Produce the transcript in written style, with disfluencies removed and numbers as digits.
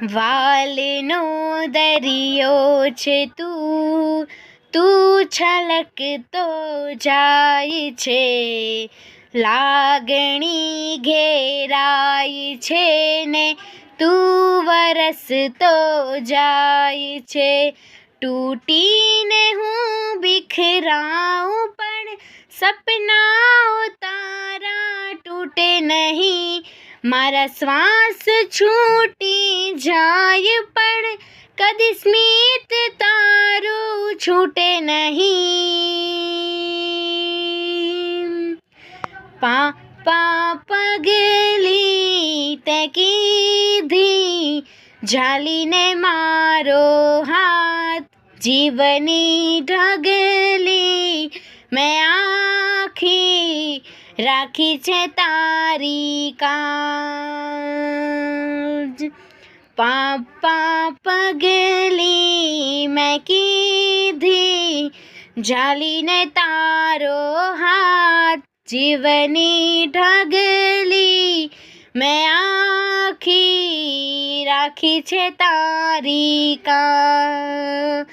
વાલનો દરિયો છે તું છલકતો જાય છે, લાગણી ઘેરાય છે ને તું વરસતો જાય છે. તૂટીને હું બિખરાઉં પણ સપનાઓ તારા તૂટે નહીં, મારા શ્વાસ છૂટી જાય પણ કદી સ્મિત તારું છૂટે નહીં. પગલી તે કીધી ઝાલીને મારો હાથ, જીવની ઢગલી મેં આખી રાખી છે તારી કાજ. પગલી મેં કીધી ઝાલીને તારો હાથ, જીવની ઢગલી મેં આખી રાખી છે તારી કાજ.